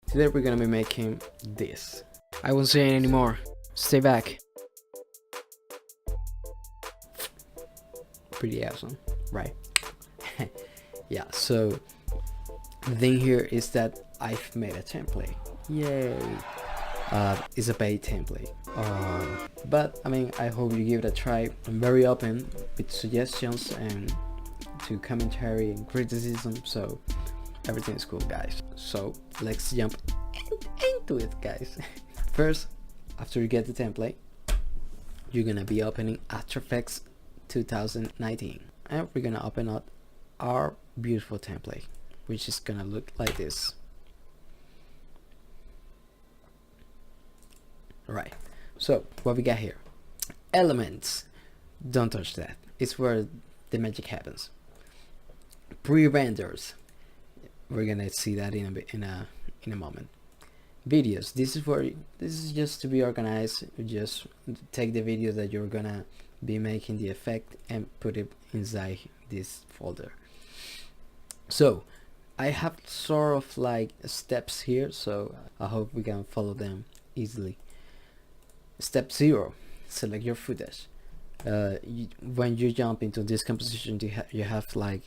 Today we're gonna be making this. I won't say it anymore. Stay back. Pretty awesome, right? Yeah, so the thing here is that I've made a template. Yay! It's a paid template. But I mean, I hope you give it a try. I'm very open with suggestions and to commentary and criticism, so everything is cool, guys. So let's jump into it, guys. First, after you get the template, you're gonna be opening After Effects 2019, and we're gonna open up our beautiful template, which is gonna look like this. Right, so what we got here: elements. Don't touch that, it's where the magic happens. Pre-renders, we're gonna see that in a bit, in a moment. Videos, this is just to be organized. You just take the video that you're gonna be making the effect and put it inside this folder. So I have sort of like steps here, so I hope we can follow them easily. Step 0, select your footage. When you jump into this composition, you have like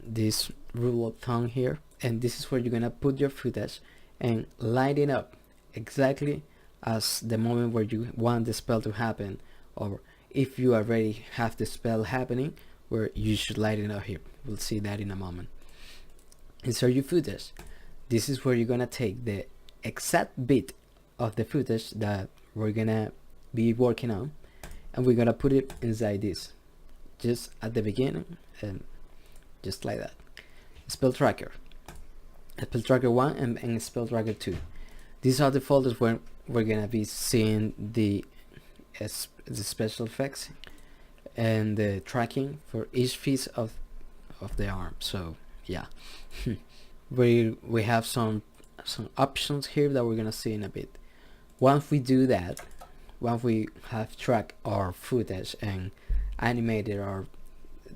this rule of thumb here, and this is where you're gonna put your footage and line it up exactly as the moment where you want the spell to happen, or if you already have the spell happening, where you should line it up here. We'll see that in a moment. Insert your footage. This is where you're gonna take the exact bit of the footage that we're gonna be working on, and we're gonna put it inside this, just at the beginning, and just like that. Spell tracker, spell tracker 1 and spell tracker 2. These are the folders where we're gonna be seeing the special effects and the tracking for each piece of the arm. So yeah, we have some options here that we're gonna see in a bit. Once we do that, once we have tracked our footage and animated our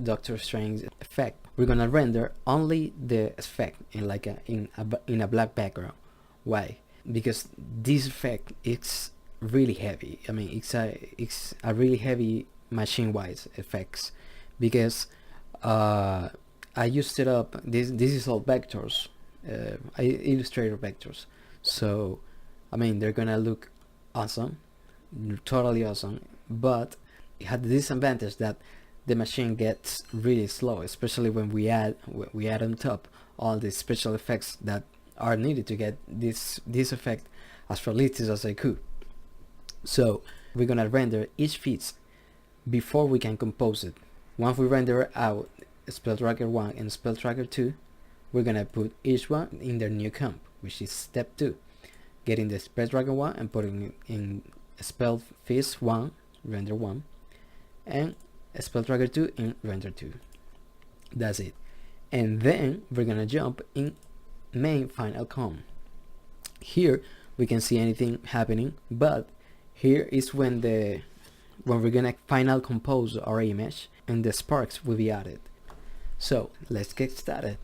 Dr.Strange effect, we're gonna render only the effect in like in a black background. Why? Because this effect is really heavy. I mean, it's a really heavy machine-wise effects, because I used it up. This is all vectors, Illustrator vectors. So I mean, they're gonna look awesome, totally awesome, but it had the disadvantage that the machine gets really slow, especially when we add on top all the special effects that are needed to get this effect as realistic as I could. So we're gonna render each piece before we can compose it. Once we render out spell tracker 1 and spell tracker 2, we're gonna put each one in their new comp, which is step 2. Getting the spell tracker 1 and putting it in spell phase 1, render 1, and spell tracker 2 in render 2. That's it. And then we're gonna jump in main final comp. Here we can see anything happening, but here is when we're gonna final compose our image and the sparks will be added. So let's get started.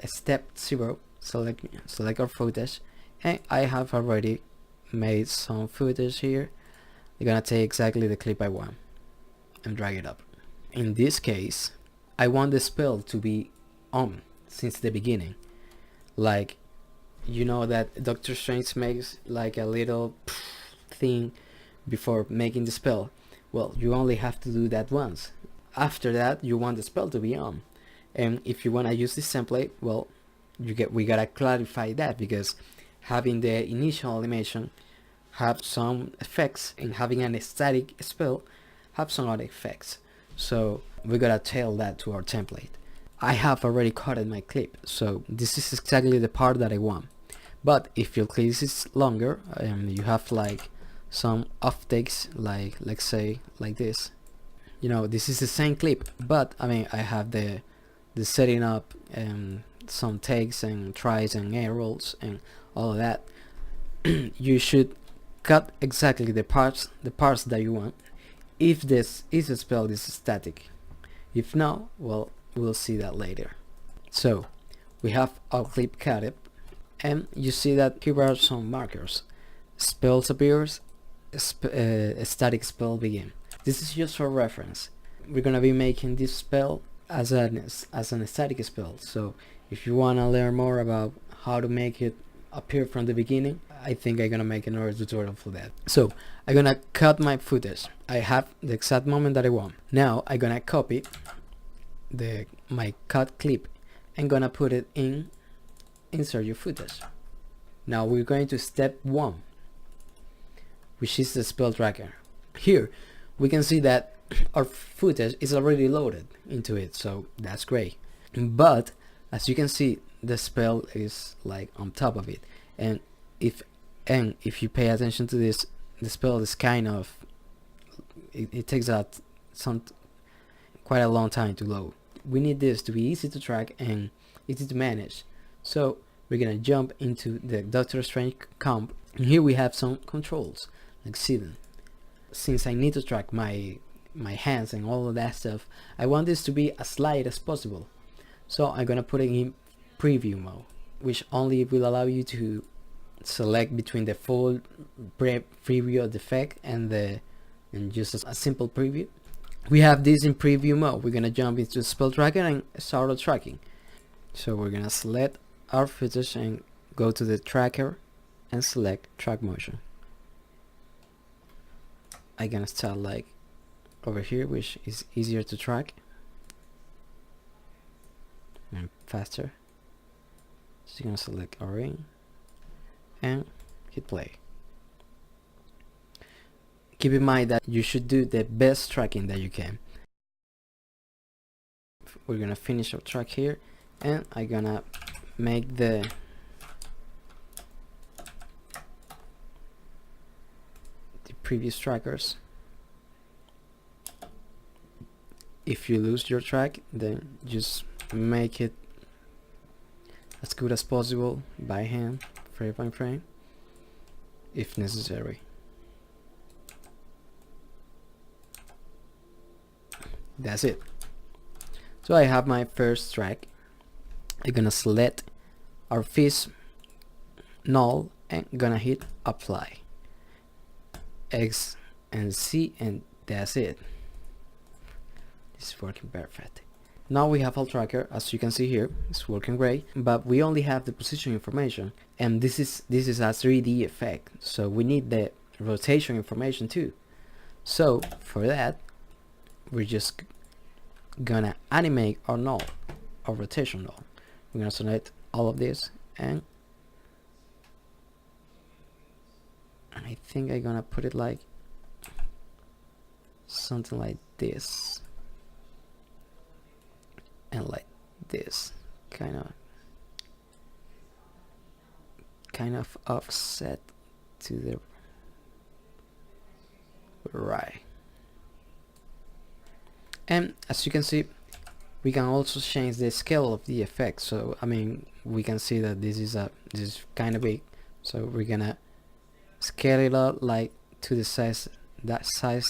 Step 0, select our footage, and I have already made some footage here. You're gonna take exactly the clip I want and drag it up. In this case, I want the spell to be on since the beginning. Like, you know that Dr. Strange makes like a little thing before making the spell. Well, you only have to do that once. After that, you want the spell to be on. And if you want to use this template, well, we gotta clarify that, because having the initial animation have some effects and having an static spell have some other effects. So we gotta tell that to our template. I have already cut my clip, so this is exactly the part that I want. But if your clip is longer, you have like some offtakes, like let's say like this. You know, this is the same clip, but I mean, I have the setting up and some takes and tries and errors and all of that. You should cut exactly the parts that you want. If this is a spell is static, if not, well, we'll see that later. So we have our clip cut, And you see that here are some markers. Spells appears, a static spell begin. This is just for reference. We're gonna be making this spell as an static spell, so if you wanna learn more about how to make it appear from the beginning, I think I'm gonna make another tutorial for that. So I'm gonna cut my footage. I have the exact moment that I want. Now I'm gonna copy my cut clip and gonna put it in insert your footage. Now we're going to step 1, which is the spell tracker. Here we can see that our footage is already loaded into it, so that's great. But as you can see, the spell is like on top of it, and if you pay attention to this, the spell is kind of it takes quite a long time to load. We need this to be easy to track and easy to manage, so we're gonna jump into the Doctor Strange comp, and here we have some controls like seating. Since I need to track my hands and all of that stuff, I want this to be as light as possible, so I'm gonna put it in preview mode, which only will allow you to select between the full preview of the effect and just a simple preview. We have this in preview mode. We're gonna jump into spell tracker and start tracking. So we're gonna select our footage and go to the tracker and select track motion. I'm gonna start like over here, which is easier to track and faster. So you're gonna select our ring and hit play. Keep in mind that you should do the best tracking that you can. We're gonna finish our track here, and I'm gonna make the previous trackers. If you lose your track, then just make it as good as possible by hand, frame by frame, if necessary. That's it. So I have my first track. I'm gonna select our fist null and gonna hit apply. X and C, and that's it. It's working perfect. Now we have our tracker. As you can see here, it's working great, but we only have the position information, and this is a 3D effect, so we need the rotation information too. So for that, we're just gonna animate our null, our rotation null. We're gonna select all of this, and I think I'm gonna put it like something like this and like this, kind of offset to the right. And as you can see, we can also change the scale of the effect. So I mean, we can see that this is kind of big, so we're gonna scale it up like to the size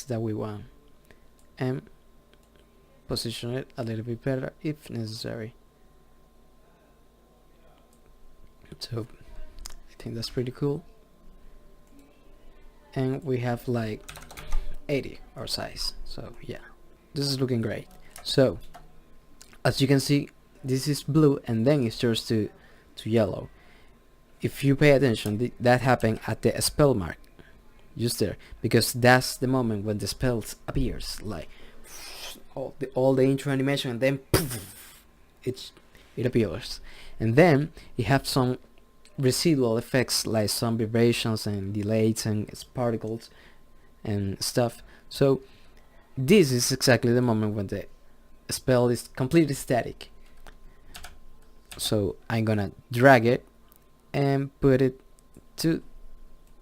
that we want, and position it a little bit better if necessary. So I think that's pretty cool, and we have like 80 our size. So yeah, this is looking great. So as you can see, this is blue and then it turns to yellow. If you pay attention, that happened at the spell mark, just there, because that's the moment when the spell appears, like all the intro animation, and then poof, it appears, and then you have some residual effects like some vibrations and delays and particles and stuff. So this is exactly the moment when the spell is completely static. So I'm gonna drag it and put it to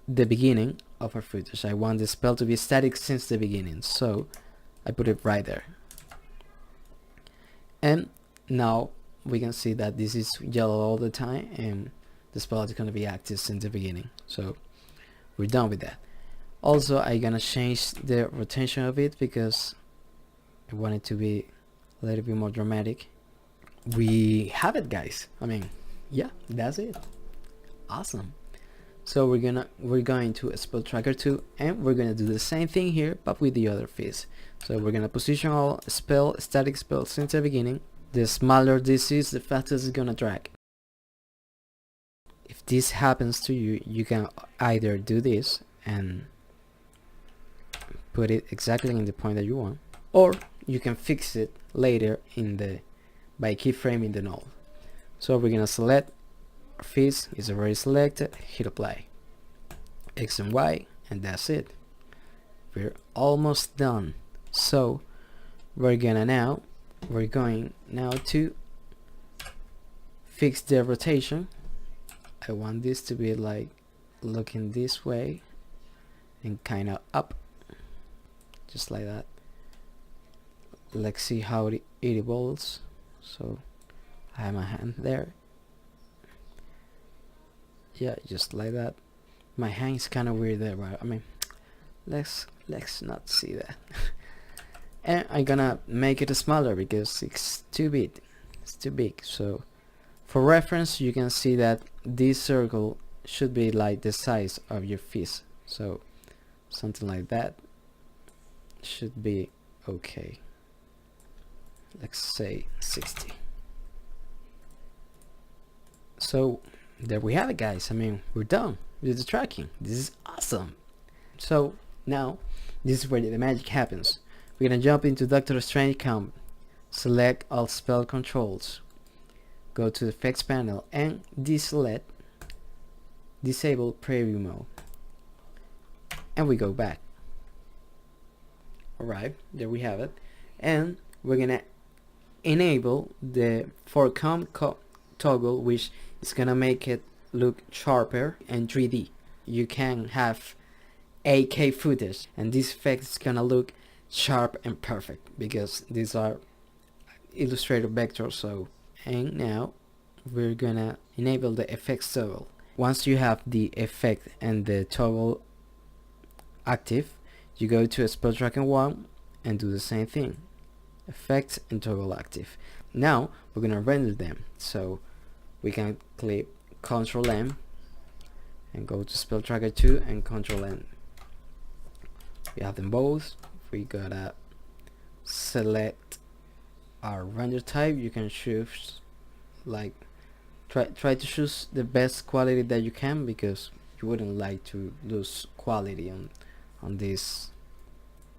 the beginning of our footage. I want the spell to be static since the beginning, so I put it right there. And now we can see that this is yellow all the time, and the spell is going to be active since the beginning. So we're done with that. Also, I'm gonna change the rotation of it because I want it to be a little bit more dramatic. We have it, guys. I mean, yeah, that's it. Awesome. So we're going to spell tracker 2, and we're gonna do the same thing here but with the other fizz. So we're gonna position all static spells since the beginning. The smaller this is, the faster it's gonna drag. If this happens to you, you can either do this and put it exactly in the point that you want, or you can fix it later by keyframing the node. So we're gonna select fizz is already selected, hit apply, X and Y, and that's it. We're almost done. So we're going now to fix the rotation. I want this to be like looking this way and kind of up, just like that. Let's see how it evolves. So I have my hand there. Yeah, just like that. My hand is kind of weird there, but I mean, let's not see that. And I'm gonna make it smaller because it's too big. It's too big. So for reference, you can see that this circle should be like the size of your fist. So something like that should be okay. Let's say 60. So there we have it, guys. I mean, we're done with the tracking. This is awesome. So now this is where the magic happens. We're gonna jump into Dr.Strange Spell, select all spell controls, go to the effects panel and disable preview mode, and we go back. Alright, there we have it. And we're gonna enable the forecom toggle, which is gonna make it look sharper and 3D. You can have 8K footage and this effect is gonna look sharp and perfect because these are Illustrator vectors. So, and now we're gonna enable the effects toggle. Once you have the effect and the toggle active, you go to spell tracker 1 and do the same thing, effects and toggle active. Now we're gonna render them, so we can click Ctrl M and go to spell tracker 2 and Ctrl N. We have them both. We gotta select our render type. You can choose like try to choose the best quality that you can, because you wouldn't like to lose quality on this.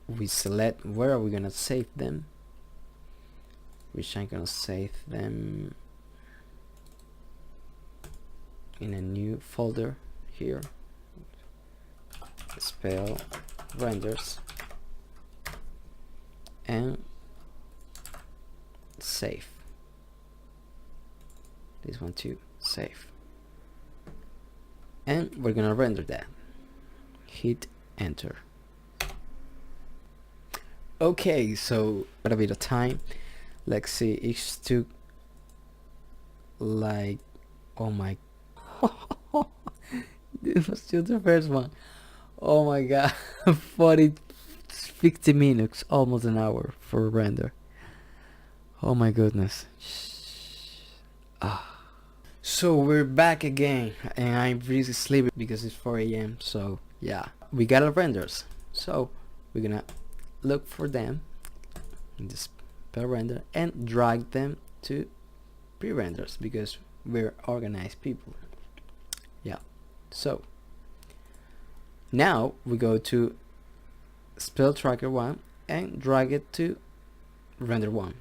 We select where are we gonna save them, which I'm gonna save them in a new folder here, spell renders, and save this one too, save, and we're gonna render that. Hit enter. Okay, so got a bit of time. Let's see, it took like, oh my this was still the first one. Oh my god. 50 minutes, almost an hour for render. Oh my goodness. So we're back again, and I'm really sleepy because it's 4 a.m. So yeah, we got our renders. So we're gonna look for them in the spell render and drag them to pre-renders because we're organized people. Yeah. So now we go to spell tracker 1 and drag it to render 1,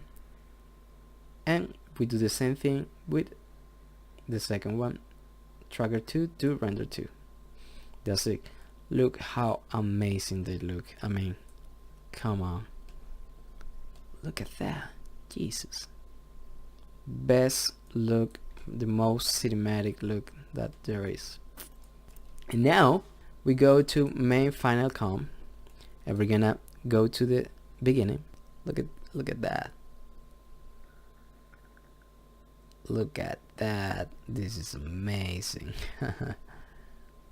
and we do the same thing with the second one, tracker 2 to render 2. That's it. Look how amazing they look. I mean, come on, look at that. Jesus, best look, the most cinematic look that there is. And now we go to main final com, and we're gonna go to the beginning. Look at that. Look at that. This is amazing.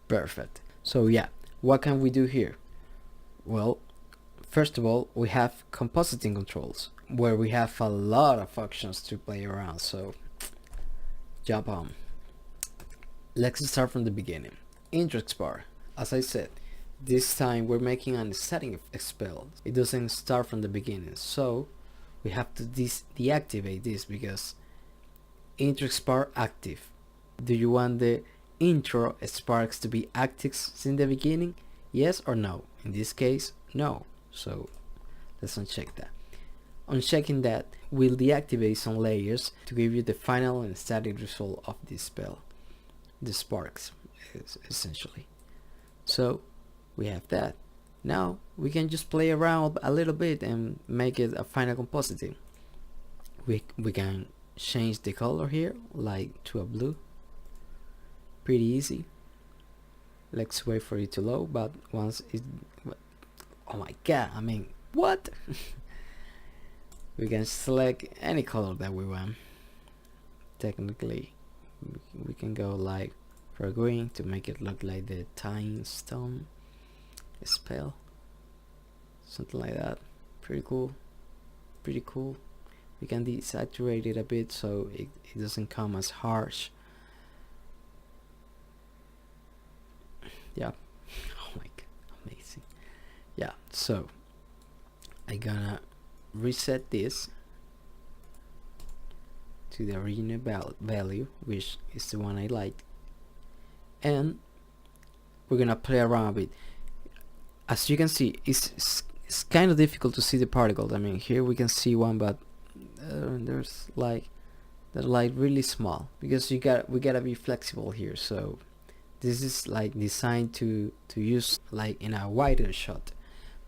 Perfect. So yeah, what can we do here? Well, first of all, we have compositing controls where we have a lot of functions to play around. So jump on. Let's start from the beginning. Index bar. As I said, this time we're making an static spell. It doesn't start from the beginning, so we have to deactivate this because index bar active. Do you want the intro sparks to be active since the beginning? Yes or no? In this case, no. So let's uncheck that. Unchecking that will deactivate some layers to give you the final and static result of this spell. The sparks, essentially. So we have that. Now we can just play around a little bit and make it a final compositing. We can change the color here, like to a blue. Pretty easy. Let's wait for it to load, but once it, oh my god, I mean, what? We can select any color that we want. Technically we can go like for green to make it look like the Time Stone spell, something like that. Pretty cool. We can desaturate it a bit so it doesn't come as harsh. Yeah. Oh my god, amazing. Yeah, so I'm gonna reset this to the original value, which is the one I like, and we're gonna play around a bit. As you can see, it's kind of difficult to see the particles. I mean, here we can see one, but there's like they're like really small because we gotta be flexible here. So this is like designed to use like in a wider shot,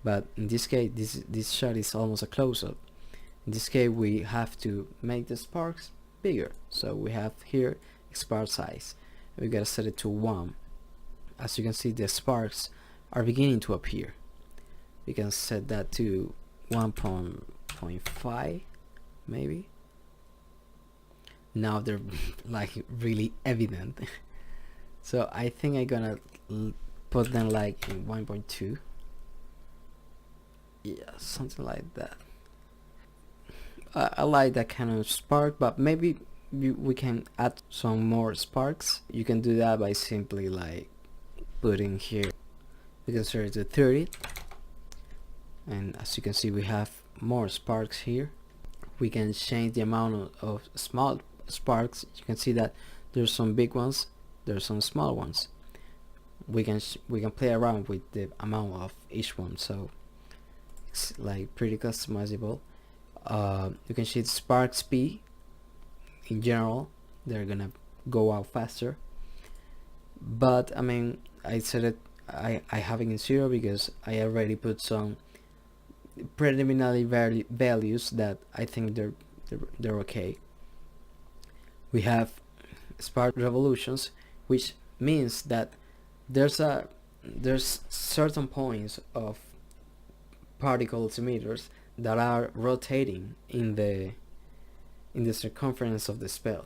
but in this case this shot is almost a close-up. In this case we have to make the sparks bigger, so we have here spark size. We gotta set it to 1. As you can see, the sparks are beginning to appear. We can set that to 1.5 maybe. Now they're like really evident. So I think I'm gonna put them like in 1.2. Yeah, something like that. I like that kind of spark, but maybe we can add some more sparks. You can do that by simply like putting here, we can set it to 30, and as you can see we have more sparks here. We can change the amount of small sparks. You can see that there's some big ones, there's some small ones. We can play around with the amount of each one, so it's like pretty customizable. You can see spark speed. In general, they're gonna go out faster, but I mean, I set it, I have it in 0 because I already put some preliminary values that I think they're okay. We have spark revolutions, which means that there's certain points of particles emitters that are rotating in the circumference of the spell.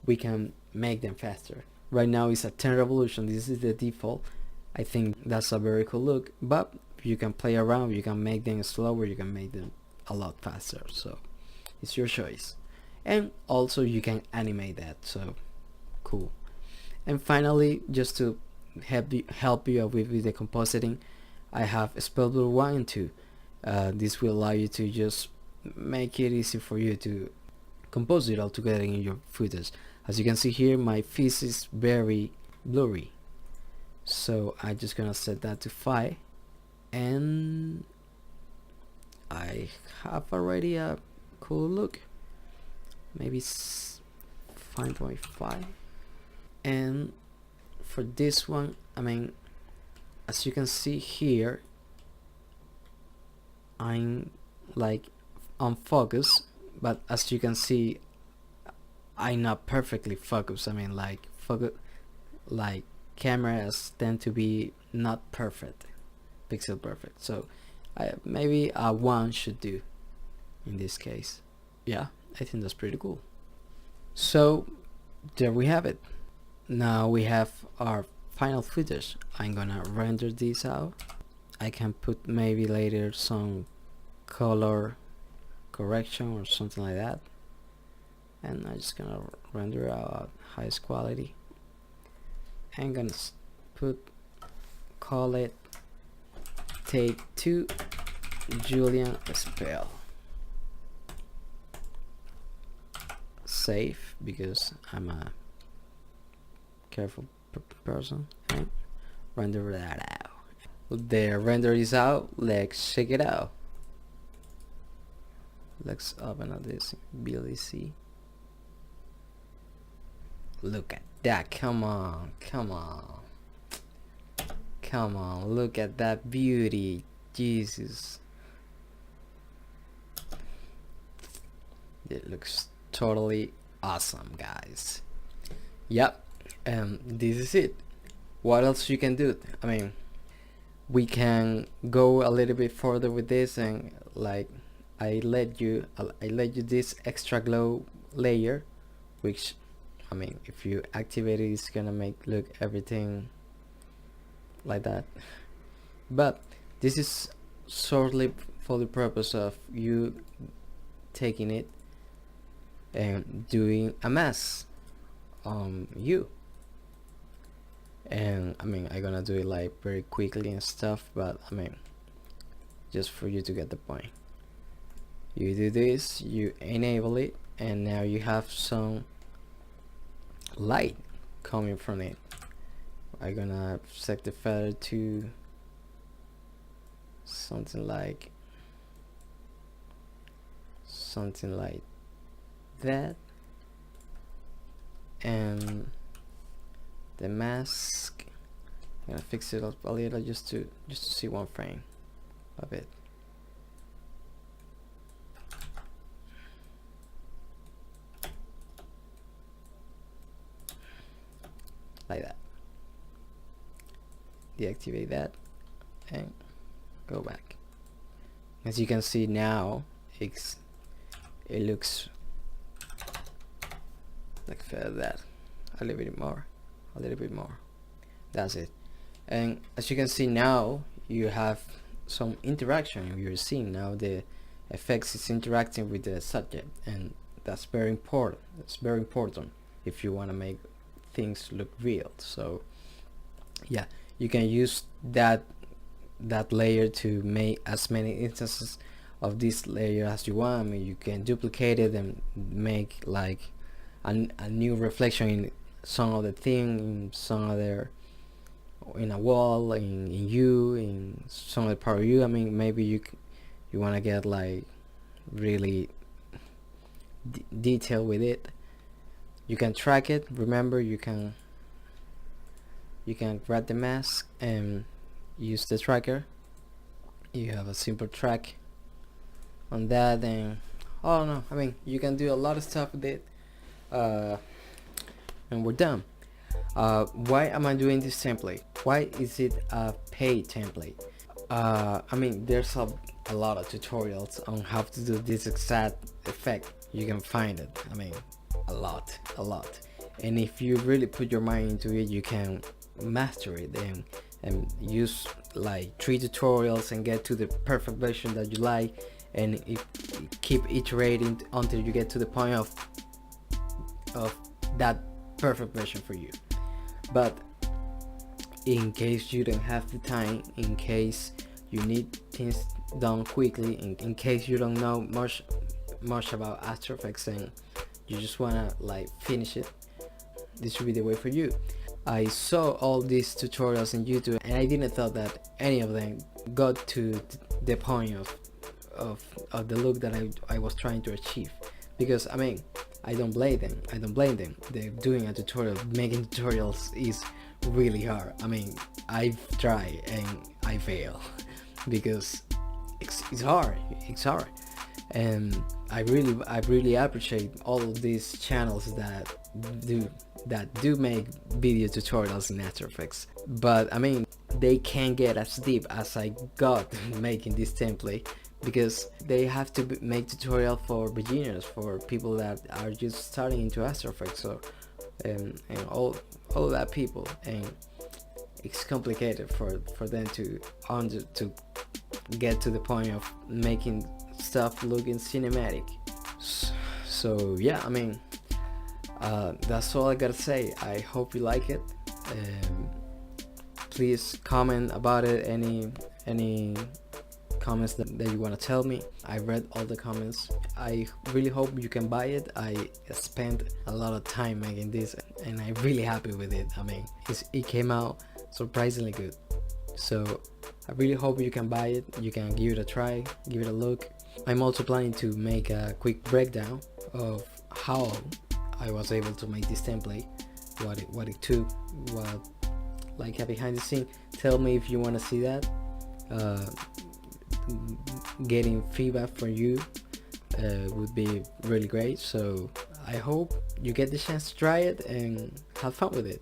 We can make them faster. Right now it's at 10 revolution. This is the default. I think that's a very cool look, but you can play around. You can make them slower, you can make them a lot faster, so it's your choice. And also you can animate that, so cool. And finally, just to help you with the compositing, I have Spellbook 1 and 2. This will allow you to just make it easy for you to compose it all together in your footage. As you can see here, my face is very blurry, so I'm just gonna set that to 5, and I have already a cool look. Maybe 5.5. And for this one, I mean, as you can see here, I'm like on focus, but as you can see, I'm not perfectly focused. I mean, like cameras tend to be not perfect, pixel perfect, so maybe a 1 should do in this case. Yeah, I think that's pretty cool. So there we have it. Now we have our final footage. I'm gonna render this out. I can put maybe later some color correction or something like that, and I'm just gonna render out highest quality. I'm gonna call it Take 2 Julian Spell. Save, because I'm a careful person. And render that out. The render is out. Let's check it out. Let's open up this BLC. Look at that. Come on, come on, come on. Look at that beauty. Jesus, it looks totally awesome, guys. Yep. This is it. What else you can do? I mean, we can go a little bit further with this, and like I let you this extra glow layer, which, I mean, if you activate it, it's gonna make look everything like that. But this is solely for the purpose of you taking it and doing a mask on you. And I mean, I'm gonna do it like very quickly and stuff, but I mean, just for you to get the point. You do this, you enable it, and now you have some light coming from it. I'm gonna set the feather to something like that, and the mask, I'm gonna fix it up a little just to see one frame of it. Like that. Deactivate that and go back. As you can see now, it looks like that. A little bit more. That's it. And as you can see now, you have some interaction. You're seeing now the effects is interacting with the subject, and that's very important. It's very important if you want to make things look real. So yeah, you can use that layer to make as many instances of this layer as you want. I mean, you can duplicate it and make like a new reflection in some other thing, in some other, in a wall, in you, in some other part of you. I mean, maybe you want to get like really detail with it. You can track it. Remember, you can grab the mask and use the tracker. You have a simple track on that, and oh no, I mean, you can do a lot of stuff with it, and we're done. Why am I doing this template? Why is it a paid template? I mean, there's a lot of tutorials on how to do this exact effect. You can find it. I mean, a lot, and if you really put your mind into it, you can master it and use like 3 tutorials and get to the perfect version that you like, and keep iterating until you get to the point of that perfect version for you. But in case you don't have the time, in case you need things done quickly, in case you don't know much about After Effects and you just wanna like finish it, this should be the way for you. I saw all these tutorials on YouTube, and I didn't thought that any of them got to the point of the look that I was trying to achieve. Because I mean, I don't blame them. They're doing a tutorial. Making tutorials is really hard. I mean, I've tried and I fail because it's hard. And I really appreciate all of these channels that do make video tutorials in After Effects. But I mean, they can't get as deep as I got making this template, because they have to make tutorial for beginners, for people that are just starting into After Effects, so and all that people, and it's complicated for them to get to the point of making stuff looking cinematic. So yeah, I mean, that's all I gotta say. I hope you like it, Please comment about it, any comments that you want to tell me. I read all the comments. I really hope you can buy it. I spent a lot of time making this and I'm really happy with it. I mean, it came out surprisingly good, so I really hope you can buy it. You can give it a try, give it a look. I'm also planning to make a quick breakdown of how I was able to make this template, what it took, what, like a behind the scene. Tell me if you want to see that. Getting feedback from you would be really great, so I hope you get the chance to try it and have fun with it.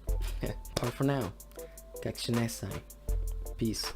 But for now, catch you next time. Peace.